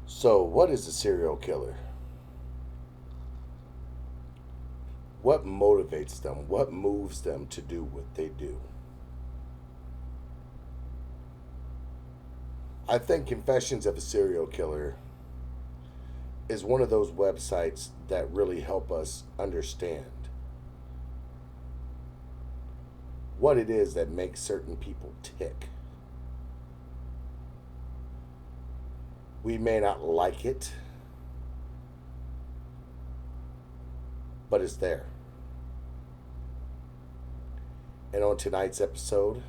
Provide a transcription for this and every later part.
So, what is a serial killer? What motivates them? What moves them to do what they do? I think Confessions of a Serial Killer is one of those websites that really help us understand what it is that makes certain people tick. We may not like it, but it's there. And on tonight's episode,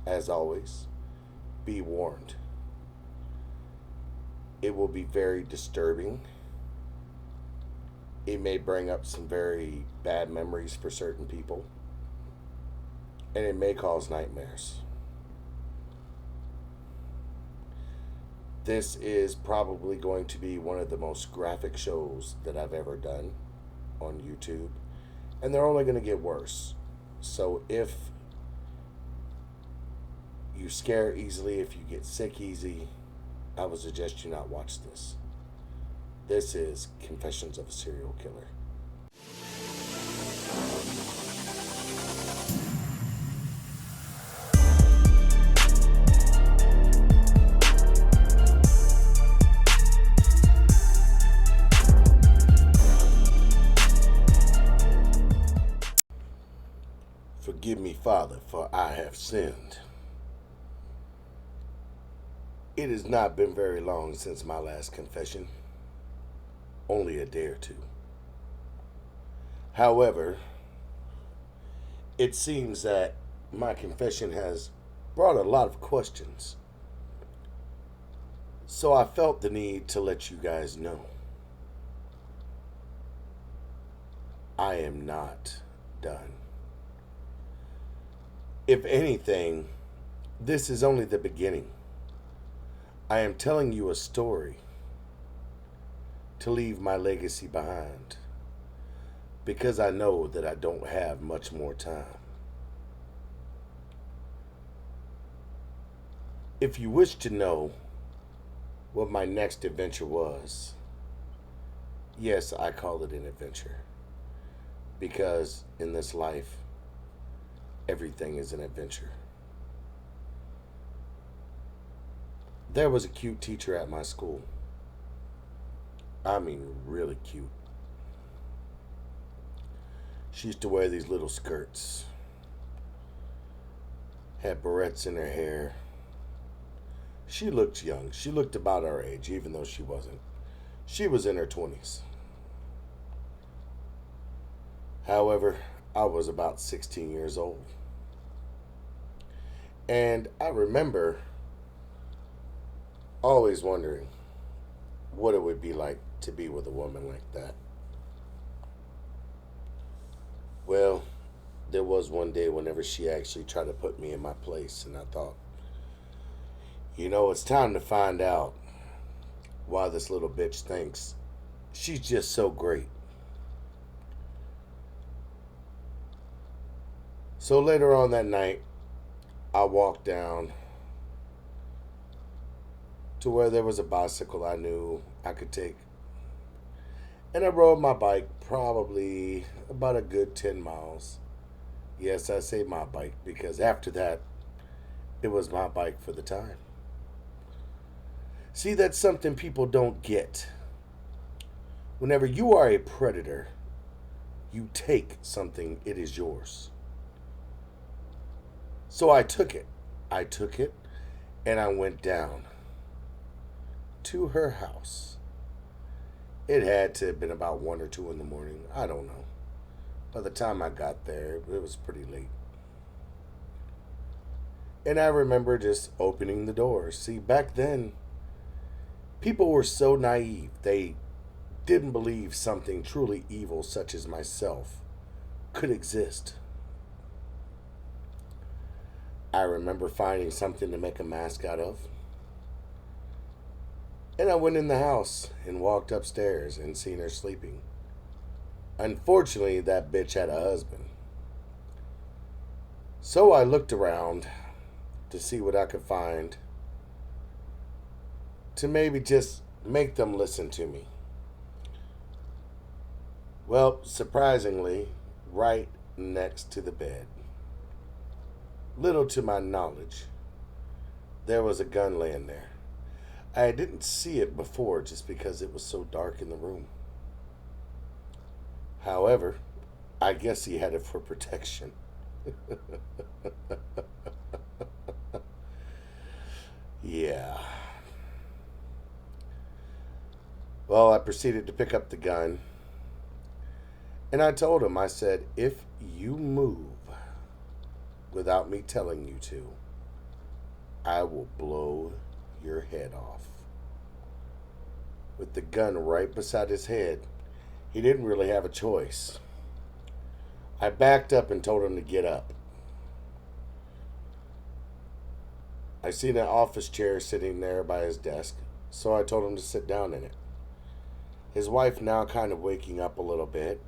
as always, be warned. It will be very disturbing. It may bring up some very bad memories for certain people, and it may cause nightmares. This is probably going to be one of the most graphic shows that I've ever done on YouTube, and they're only going to get worse. So if you scare easily, if you get sick easy, I would suggest you not watch this. This is Confessions of a Serial Killer. Forgive me, Father, for I have sinned. It has not been very long since my last confession, only a day or two. However, it seems that my confession has brought a lot of questions. So I felt the need to let you guys know I am not done. If anything, this is only the beginning. I am telling you a story to leave my legacy behind because I know that I don't have much more time. If you wish to know what my next adventure was, yes, I call it an adventure because in this life, everything is an adventure. There was a cute teacher at my school. I mean, really cute. She used to wear these little skirts, had barrettes in her hair. She looked young. She looked about our age, even though she wasn't. She was in her 20s. However, I was about 16 years old. And I remember always wondering what it would be like to be with a woman like that. Well, there was one day whenever she actually tried to put me in my place, and I thought, it's time to find out why this little bitch thinks she's just so great. So later on that night, I walked down to where there was a bicycle I knew I could take. And I rode my bike probably about a good 10 miles. Yes, I say my bike because after that, it was my bike for the time. See, that's something people don't get. Whenever you are a predator, you take something, it is yours. So I took it. And I went down to her house. It had to have been about 1 or 2 in the morning. I don't know. By the time I got there, it was pretty late. And I remember just opening the door. See, back then, people were so naive. They didn't believe something truly evil, such as myself, could exist. I remember finding something to make a mask out of. And I went in the house and walked upstairs and seen her sleeping. Unfortunately, that bitch had a husband. So I looked around to see what I could find to maybe just make them listen to me. Well, surprisingly, right next to the bed, little to my knowledge, there was a gun laying there. I didn't see it before just because it was so dark in the room. However, I guess he had it for protection. Yeah. Well, I proceeded to pick up the gun, and I told him, I said, if you move without me telling you to, I will blow your head off. With the gun right beside his head, he didn't really have a choice. I backed up and told him to get up. I seen an office chair sitting there by his desk, so I told him to sit down in it. His wife, now kind of waking up a little bit,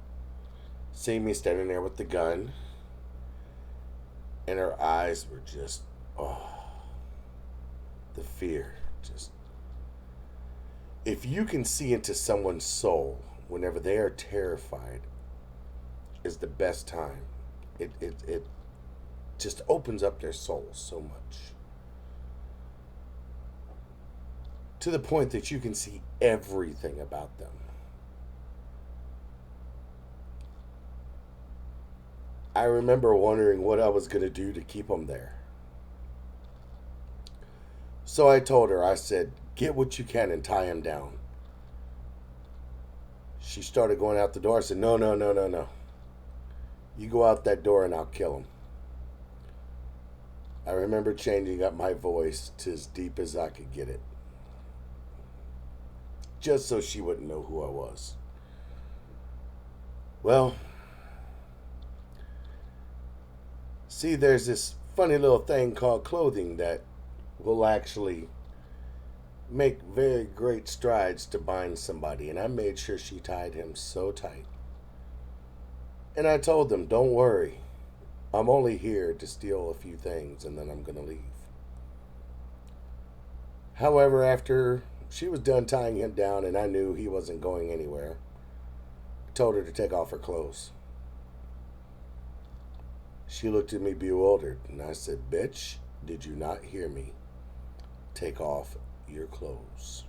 seeing me standing there with the gun, and her eyes were just, oh, the fear. Just, if you can see into someone's soul whenever they are terrified, is the best time. It just opens up their soul so much. To the point that you can see everything about them. I remember wondering what I was going to do to keep them there. So I told her, I said, get what you can and tie him down. She started going out the door. I said, no, no, no, no, no. You go out that door and I'll kill him. I remember changing up my voice to as deep as I could get it, just so she wouldn't know who I was. Well, see, there's this funny little thing called clothing that will actually make very great strides to bind somebody, and I made sure she tied him so tight. And I told them, don't worry, I'm only here to steal a few things and then I'm going to leave. However, after she was done tying him down and I knew he wasn't going anywhere, I told her to take off her clothes. She looked at me bewildered, and I said, bitch, did you not hear me? Take off your clothes.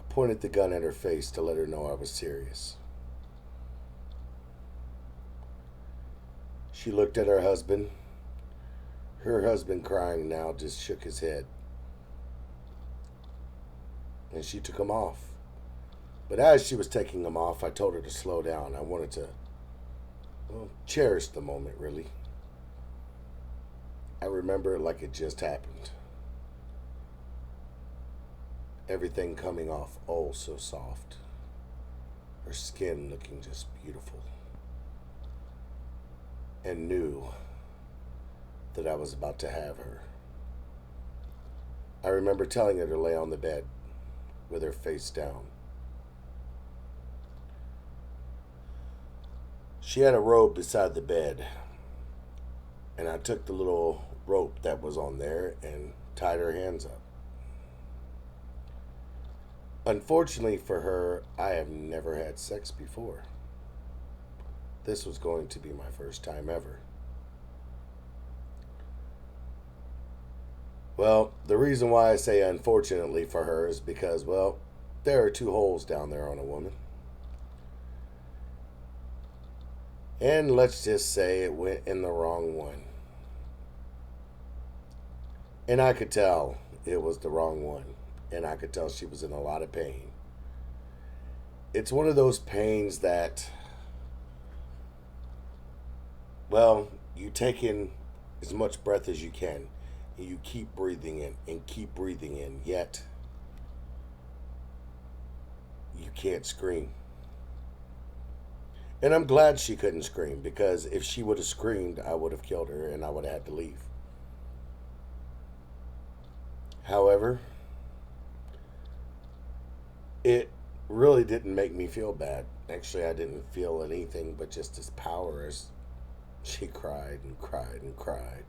I pointed the gun at her face to let her know I was serious. She looked at her husband. Her husband, crying now, just shook his head. And she took him off. But as she was taking him off, I told her to slow down. I wanted to, cherish the moment, really. I remember it like it just happened. Everything coming off, oh, so soft. Her skin looking just beautiful. And knew that I was about to have her. I remember telling her to lay on the bed with her face down. She had a robe beside the bed, and I took the little rope that was on there and tied her hands up. Unfortunately for her, I have never had sex before. This was going to be my first time ever. Well, the reason why I say unfortunately for her is because, well, there are 2 holes down there on a woman. And let's just say it went in the wrong one. And I could tell it was the wrong one. And I could tell she was in a lot of pain. It's one of those pains that, well, you take in as much breath as you can. And you keep breathing in and keep breathing in. Yet, you can't scream. And I'm glad she couldn't scream, because if she would have screamed, I would have killed her and I would have had to leave. However, it really didn't make me feel bad. Actually, I didn't feel anything but just as power as she cried and cried and cried.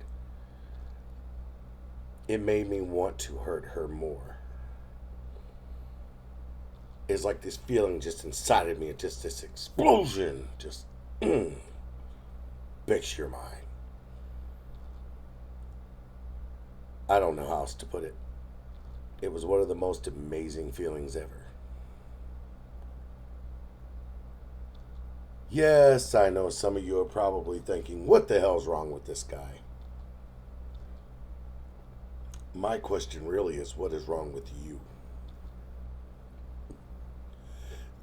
it made me want to hurt her more. It's like this feeling just inside of me, just this explosion, just breaks your mind. I don't know how else to put it. It was one of the most amazing feelings ever. Yes, I know some of you are probably thinking, what the hell's wrong with this guy? My question really is, what is wrong with you?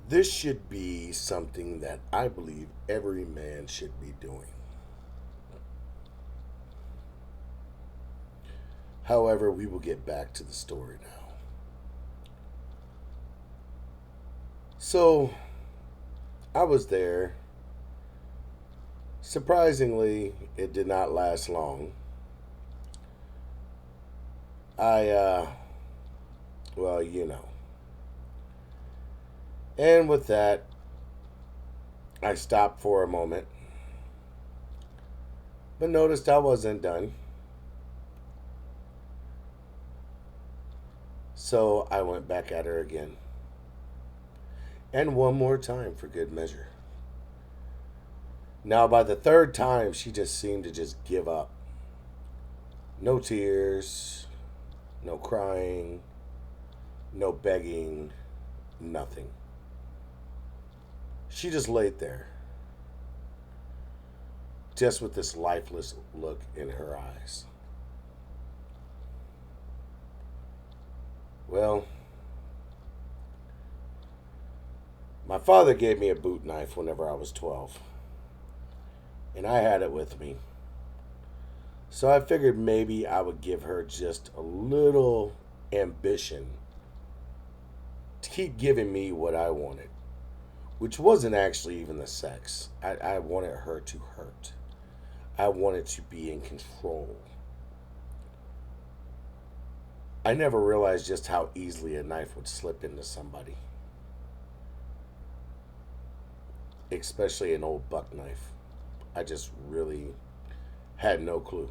This should be something that I believe every man should be doing. However, we will get back to the story now. So, I was there. Surprisingly, it did not last long. Well, you know. And with that, I stopped for a moment, but noticed I wasn't done. So I went back at her again. And one more time for good measure. Now, by the third time, she just seemed to just give up. No tears, no crying, no begging, nothing. She just laid there, just with this lifeless look in her eyes. Well, my father gave me a boot knife whenever I was 12, and I had it with me. So I figured maybe I would give her just a little ambition to keep giving me what I wanted, which wasn't actually even the sex. I wanted her to hurt. I wanted to be in control. I never realized just how easily a knife would slip into somebody, especially an old buck knife. I just really had no clue.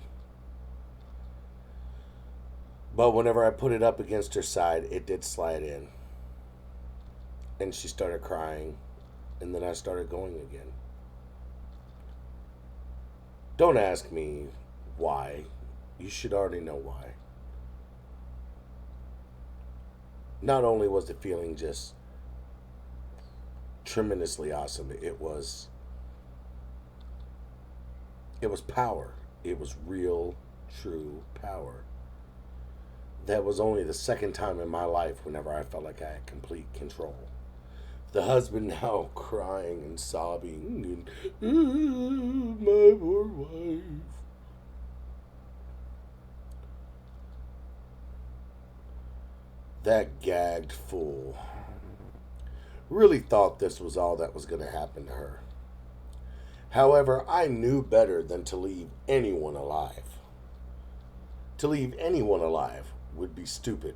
But whenever I put it up against her side, it did slide in. And she started crying, and then I started going again. Don't ask me why. You should already know why. Not only was the feeling just tremendously awesome, it was power. It was real, true power. That was only the second time in my life whenever I felt like I had complete control. The husband now crying and sobbing, and my poor wife. That gagged fool really thought this was all that was going to happen to her. However, I knew better than to leave anyone alive. To leave anyone alive would be stupid,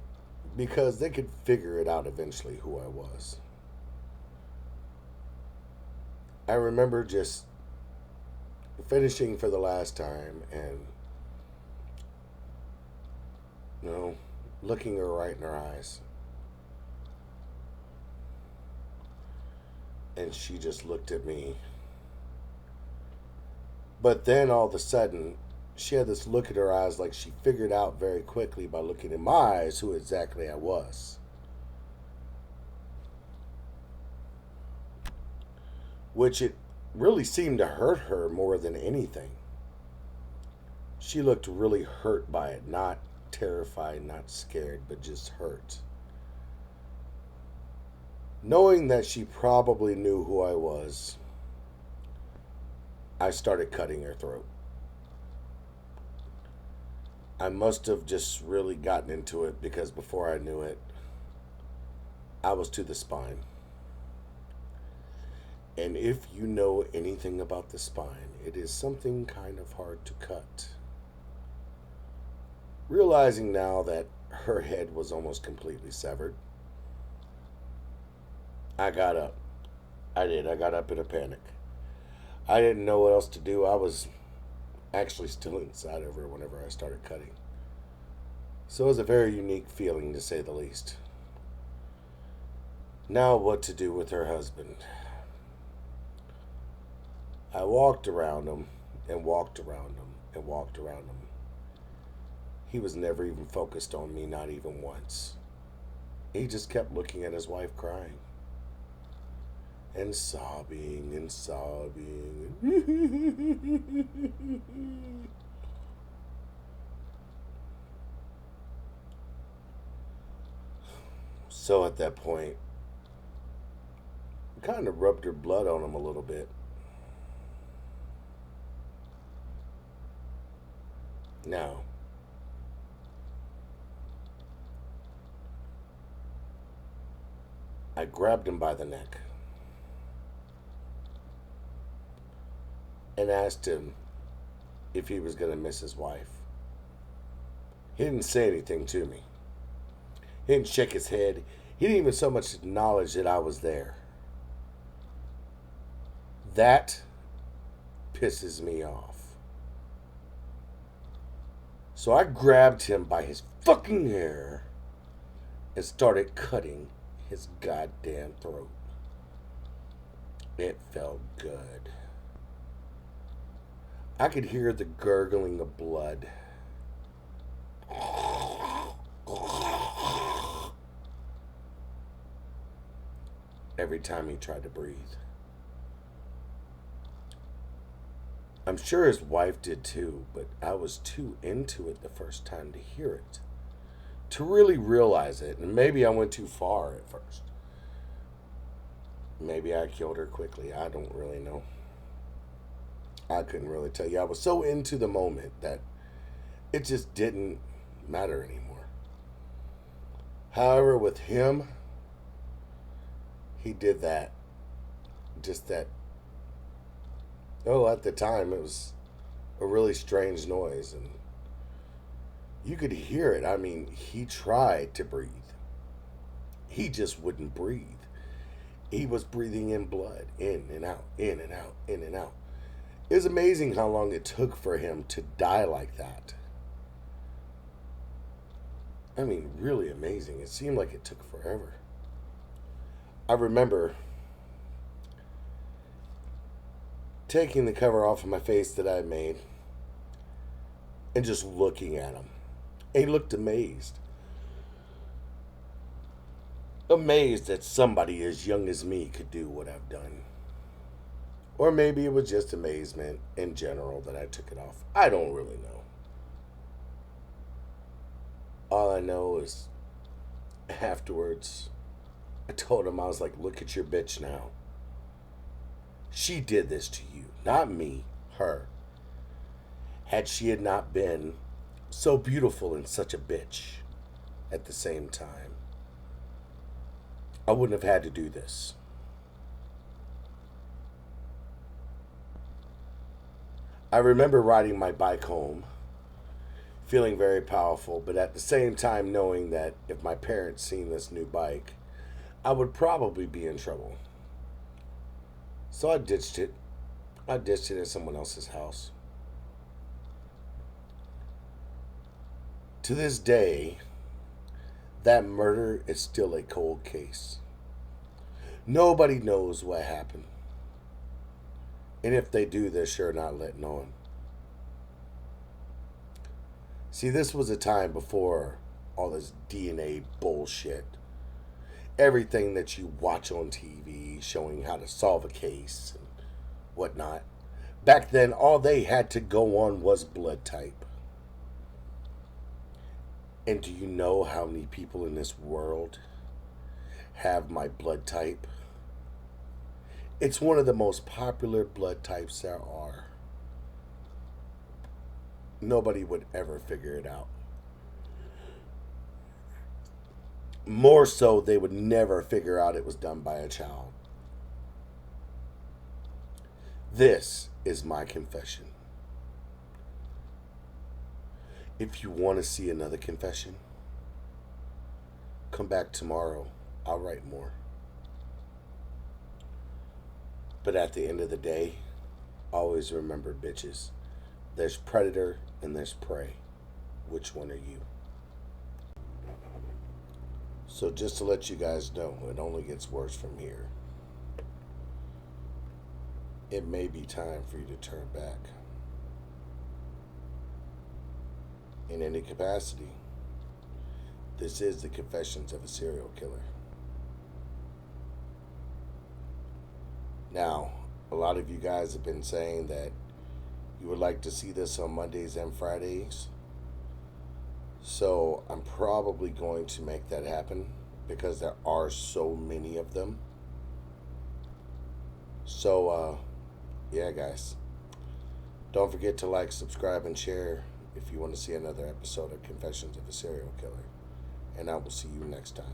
because they could figure it out eventually who I was. I remember just finishing for the last time and, looking her right in her eyes. And she just looked at me. But then all of a sudden, she had this look in her eyes like she figured out very quickly by looking in my eyes who exactly I was. Which it really seemed to hurt her more than anything. She looked really hurt by it, not terrified, not scared, but just hurt. Knowing that she probably knew who I was, I started cutting her throat. I must have just really gotten into it, because before I knew it, I was to the spine. And if you know anything about the spine, it is something kind of hard to cut. Realizing now that her head was almost completely severed, I got up. I did. I got up in a panic. I didn't know what else to do. I was actually still inside of her whenever I started cutting. So it was a very unique feeling, to say the least. Now, what to do with her husband? I walked around him and walked around him and walked around him. He was never even focused on me, not even once. He just kept looking at his wife crying and sobbing and sobbing. So at that point, I kind of rubbed her blood on him a little bit. Now, I grabbed him by the neck and asked him if he was going to miss his wife. He didn't say anything to me. He didn't shake his head. He didn't even so much acknowledge that I was there. That pisses me off. So I grabbed him by his fucking hair and started cutting his goddamn throat. It felt good. I could hear the gurgling of blood. Every time he tried to breathe. I'm sure his wife did too, but I was too into it the first time to hear it, to really realize it, and maybe I went too far at first. Maybe I killed her quickly. I don't really know. I couldn't really tell you. I was so into the moment that it just didn't matter anymore. However, with him, he did that. Just that. Oh, at the time, it was a really strange noise, and you could hear it. I mean, he tried to breathe. He just wouldn't breathe. He was breathing in blood, in and out, in and out, in and out. It was amazing how long it took for him to die like that. I mean, really amazing. It seemed like it took forever. I remember taking the cover off of my face that I had made and just looking at him. And he looked amazed. Amazed that somebody as young as me could do what I've done. Or maybe it was just amazement in general that I took it off. I don't really know. All I know is afterwards, I told him, I was like, look at your bitch now. She did this to you, not me, her. Had she had not been so beautiful and such a bitch at the same time, I wouldn't have had to do this. I remember riding my bike home, feeling very powerful, but at the same time knowing that if my parents seen this new bike, I would probably be in trouble. So I ditched it. I ditched it at someone else's house. To this day, that murder is still a cold case. Nobody knows what happened. And if they do, they're sure not letting on. See, this was a time before all this DNA bullshit. Everything that you watch on TV showing how to solve a case and whatnot. Back then, all they had to go on was blood type. And do you know how many people in this world have my blood type? It's one of the most popular blood types there are. Nobody would ever figure it out. More so, they would never figure out it was done by a child. This is my confession. If you want to see another confession, come back tomorrow. I'll write more. But at the end of the day, always remember, bitches, there's predator and there's prey. Which one are you? So just to let you guys know, it only gets worse from here. It may be time for you to turn back in any capacity. This is the Confessions of a Serial Killer. Now, a lot of you guys have been saying that you would like to see this on Mondays and Fridays. So I'm probably going to make that happen because there are so many of them. So, yeah, guys. Don't forget to like, subscribe, and share if you want to see another episode of Confessions of a Serial Killer. And I will see you next time.